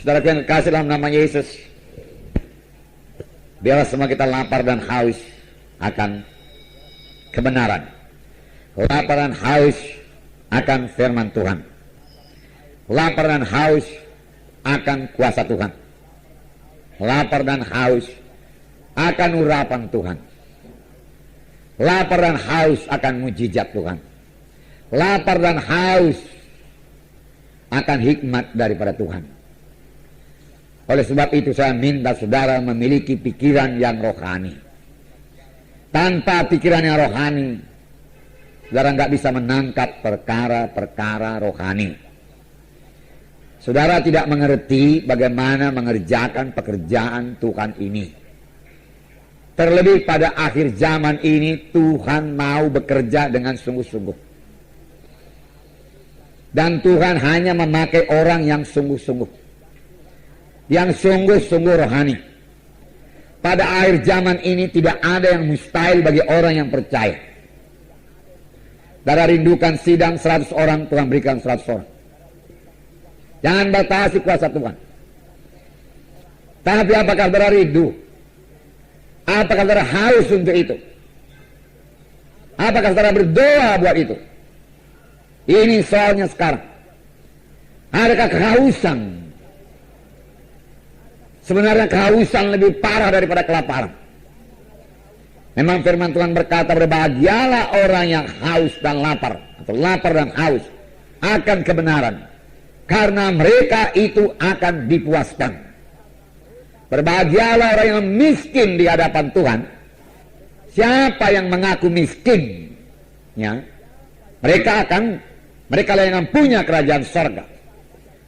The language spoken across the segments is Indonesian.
Saudara yang kasih dalam nama Yesus, biarlah semua kita lapar dan haus akan kebenaran, lapar dan haus akan firman Tuhan, lapar dan haus akan kuasa Tuhan, lapar dan haus akan urapan Tuhan, lapar dan haus akan mujizat Tuhan, lapar dan haus akan hikmat daripada Tuhan. Oleh sebab itu saya minta saudara memiliki pikiran yang rohani. Tanpa pikiran yang rohani, saudara nggak bisa menangkap perkara-perkara rohani. Saudara tidak mengerti bagaimana mengerjakan pekerjaan Tuhan ini. Terlebih pada akhir zaman ini, Tuhan mau bekerja dengan sungguh-sungguh. Dan Tuhan hanya memakai orang yang sungguh-sungguh, yang sungguh-sungguh rohani. Pada akhir zaman ini tidak ada yang mustahil bagi orang yang percaya. Saudara rindukan sidang 100 orang, Tuhan berikan 100 orang. Jangan batasi kuasa Tuhan. Tapi apakah saudara rindu? Apakah saudara haus untuk itu? Apakah saudara berdoa buat itu? Ini soalnya sekarang. Adakah kehausan? Sebenarnya kehausan lebih parah daripada kelaparan. Memang firman Tuhan berkata, berbahagialah orang yang haus dan lapar, atau lapar dan haus akan kebenaran, karena mereka itu akan dipuaskan. Berbahagialah orang yang miskin di hadapan Tuhan. Siapa yang mengaku miskin, ya, mereka yang punya kerajaan sorga.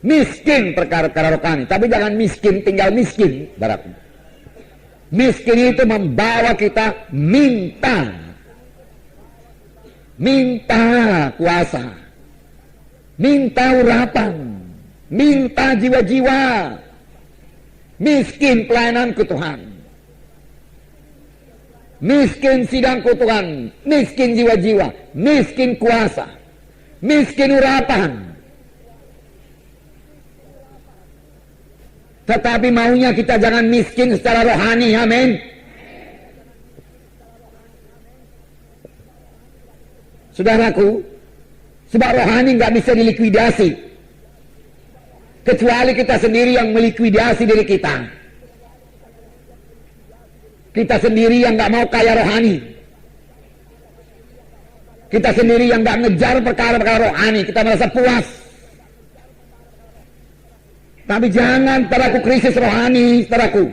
Miskin perkara-perkara rohani, tapi jangan miskin tinggal miskin, saudaraku. Miskin itu membawa kita minta kuasa, minta urapan, minta jiwa-jiwa. Miskin pelayananku Tuhan, miskin sidangku Tuhan, miskin jiwa-jiwa, miskin kuasa, miskin urapan. Tetapi maunya kita jangan miskin secara rohani, amin. Saudaraku, sebab rohani nggak bisa dilikuidasi, kecuali kita sendiri yang melikuidasi diri kita. Kita sendiri yang nggak mau kaya rohani. Kita sendiri yang nggak ngejar perkara-perkara rohani, kita merasa puas. Tapi jangan, saudaraku, krisis rohani, saudaraku.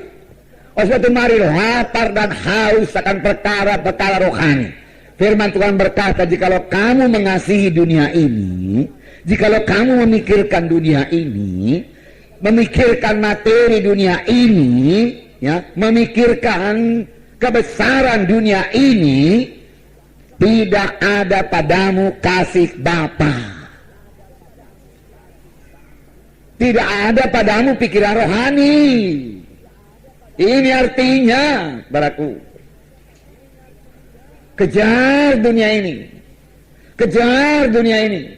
Oleh sebab itu mari lapar dan haus akan perkara-perkara rohani. Firman Tuhan berkata, jikalau kamu mengasihi dunia ini, jikalau kamu memikirkan dunia ini, memikirkan materi dunia ini, ya, memikirkan kebesaran dunia ini, tidak ada padamu kasih Bapa. Tidak ada padamu pikiran rohani. Ini artinya, saudaraku, kejar dunia ini. Kejar dunia ini,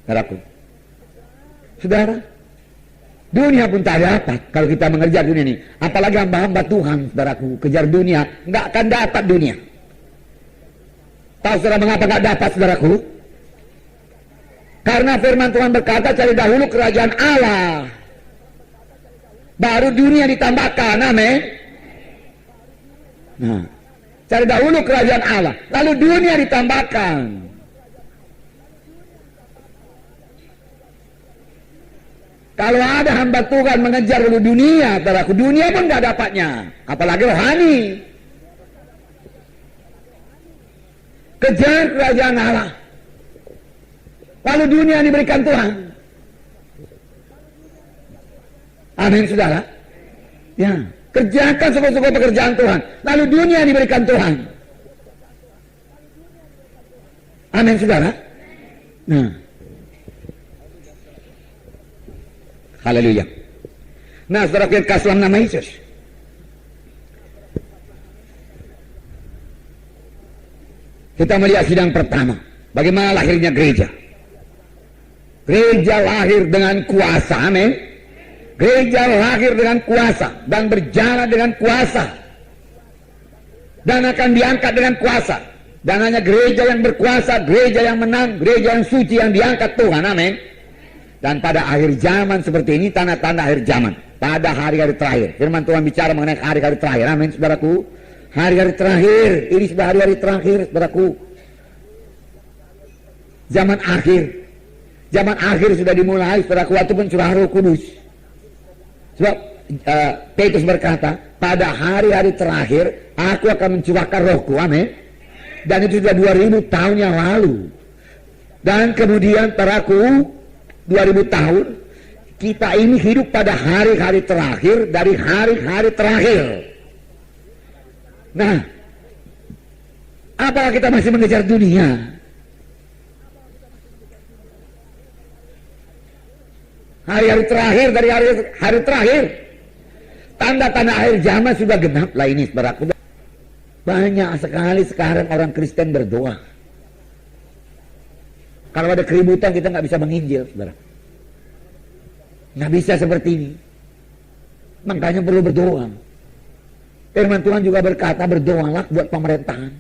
saudaraku. Saudara, dunia pun tak dapat kalau kita mengejar dunia ini. Apalagi hamba-hamba Tuhan, saudaraku, kejar dunia, nggak akan dapat dunia. Tahu saudara mengapa nggak dapat, saudaraku? Karena firman Tuhan berkata, cari dahulu kerajaan Allah, baru dunia ditambahkan, amin. Nah, cari dahulu kerajaan Allah, lalu dunia ditambahkan. Kalau ada hamba Tuhan mengejar dulu dunia, saudaraku, dunia pun nggak dapatnya, apalagi rohani. Kejar kerajaan Allah, lalu dunia diberikan Tuhan. Amin, saudara. Ya, kerjakan sungguh-sungguh pekerjaan Tuhan, lalu dunia diberikan Tuhan. Amin, saudara. Nah, haleluya. Nah, saudara yang kasih dalam nama Yesus, kita melihat sidang pertama, bagaimana lahirnya gereja. Gereja lahir dengan kuasa, amin. Gereja lahir dengan kuasa dan berjalan dengan kuasa dan akan diangkat dengan kuasa. Dan hanya gereja yang berkuasa, gereja yang menang, gereja yang suci yang diangkat Tuhan. Amin. Dan pada akhir zaman seperti ini, tanda-tanda akhir zaman, pada hari-hari terakhir, firman Tuhan bicara mengenai hari-hari terakhir. Amin, saudaraku. Hari-hari terakhir, ini sudah hari-hari terakhir, saudaraku. Zaman akhir sudah dimulai, saudaraku, waktu pencurahan Roh Kudus. Sebab Petrus berkata, pada hari-hari terakhir aku akan mencurahkan Rohku. Amin. Dan itu sudah 2000 tahun yang lalu. Dan kemudian saudaraku, 2000 tahun kita ini hidup pada hari-hari terakhir dari hari-hari terakhir. Nah, apakah kita masih mengejar dunia? Hari-hari terakhir dari hari terakhir, tanda-tanda akhir zaman sudah genap lah ini, saudaraku. Banyak sekali sekarang orang Kristen berdoa. Kalau ada keributan kita nggak bisa menginjil, saudara. Nggak bisa seperti ini. Makanya perlu berdoa. Firman Tuhan juga berkata, berdoalah buat pemerintahan,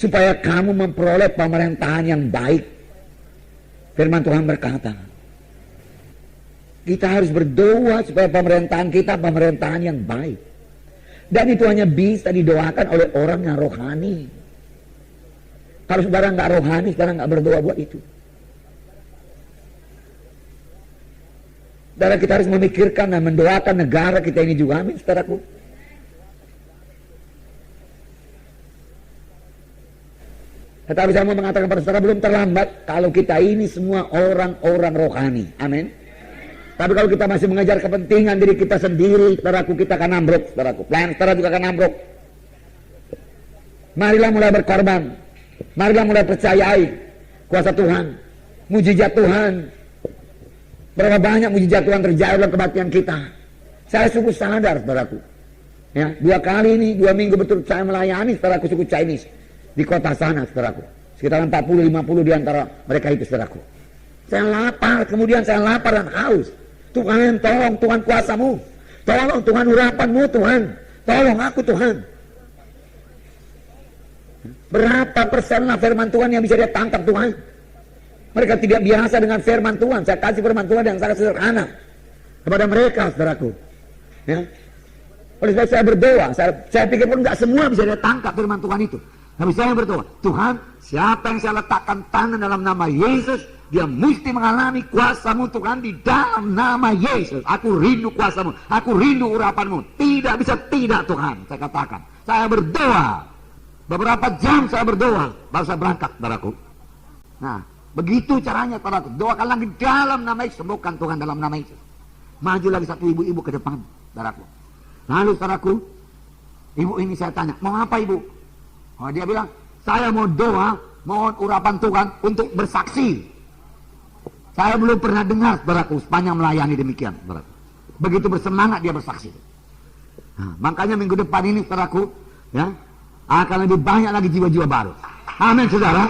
supaya kamu memperoleh pemerintahan yang baik. Firman Tuhan berkata, kita harus berdoa supaya pemerintahan kita pemerintahan yang baik. Dan itu hanya bisa didoakan oleh orang yang rohani. Kalau saudara nggak rohani, saudara nggak berdoa buat itu. Saudara, kita harus memikirkan dan mendoakan negara kita ini juga. Amin, saudaraku. Tetapi saya mau mengatakan pada saudara, belum terlambat kalau kita ini semua orang-orang rohani. Amin. Tapi kalau kita masih mengejar kepentingan diri kita sendiri, saudaraku, kita akan ambruk, saudaraku. Pelayan saudara juga akan ambruk. Marilah mulai berkorban. Marilah mulai percayai kuasa Tuhan, mujizat Tuhan. Berapa banyak mujizat Tuhan terjadi dalam kebaktian kita. Saya sungguh sadar, saudaraku. Ya, 2 kali ini, 2 minggu betul saya melayani saudaraku suku Chinese di kota sana, saudaraku. Sekitar 40-50 di antara mereka itu, saudaraku. Saya lapar, kemudian saya lapar dan haus. Tuhan, tolong Tuhan kuasamu. Tolong Tuhan urapanmu, Tuhan. Tolong aku, Tuhan. Berapa persen lah firman Tuhan yang bisa dia tangkap, Tuhan? Mereka tidak biasa dengan firman Tuhan. Saya kasih firman Tuhan yang sangat sederhana kepada mereka, saudaraku. Ya. Oleh sebab saya berdoa, saya pikir pun nggak semua bisa dia tangkap firman Tuhan itu. Tapi saya berdoa, Tuhan, siapa yang saya letakkan tangan dalam nama Yesus, dia mesti mengalami kuasamu, Tuhan, di dalam nama Yesus. Aku rindu kuasamu, aku rindu urapanmu. Tidak bisa tidak, Tuhan, saya katakan. Saya berdoa, beberapa jam saya berdoa, baru saya berangkat, saudaraku. Nah, begitu caranya, saudaraku. Doakan lagi dalam nama Yesus, sembuhkan Tuhan dalam nama Yesus. Maju lagi satu ibu-ibu ke depan, saudaraku. Lalu, saudaraku, ibu ini saya tanya, mau apa ibu? Oh, dia bilang, saya mau doa, mohon urapan Tuhan untuk bersaksi. Saya belum pernah dengar, saudaraku, sepanjang melayani demikian, saudaraku. Begitu bersemangat dia bersaksi. Nah, makanya minggu depan ini, saudaraku, ya, akan lebih banyak lagi jiwa-jiwa baru. Amin, saudara.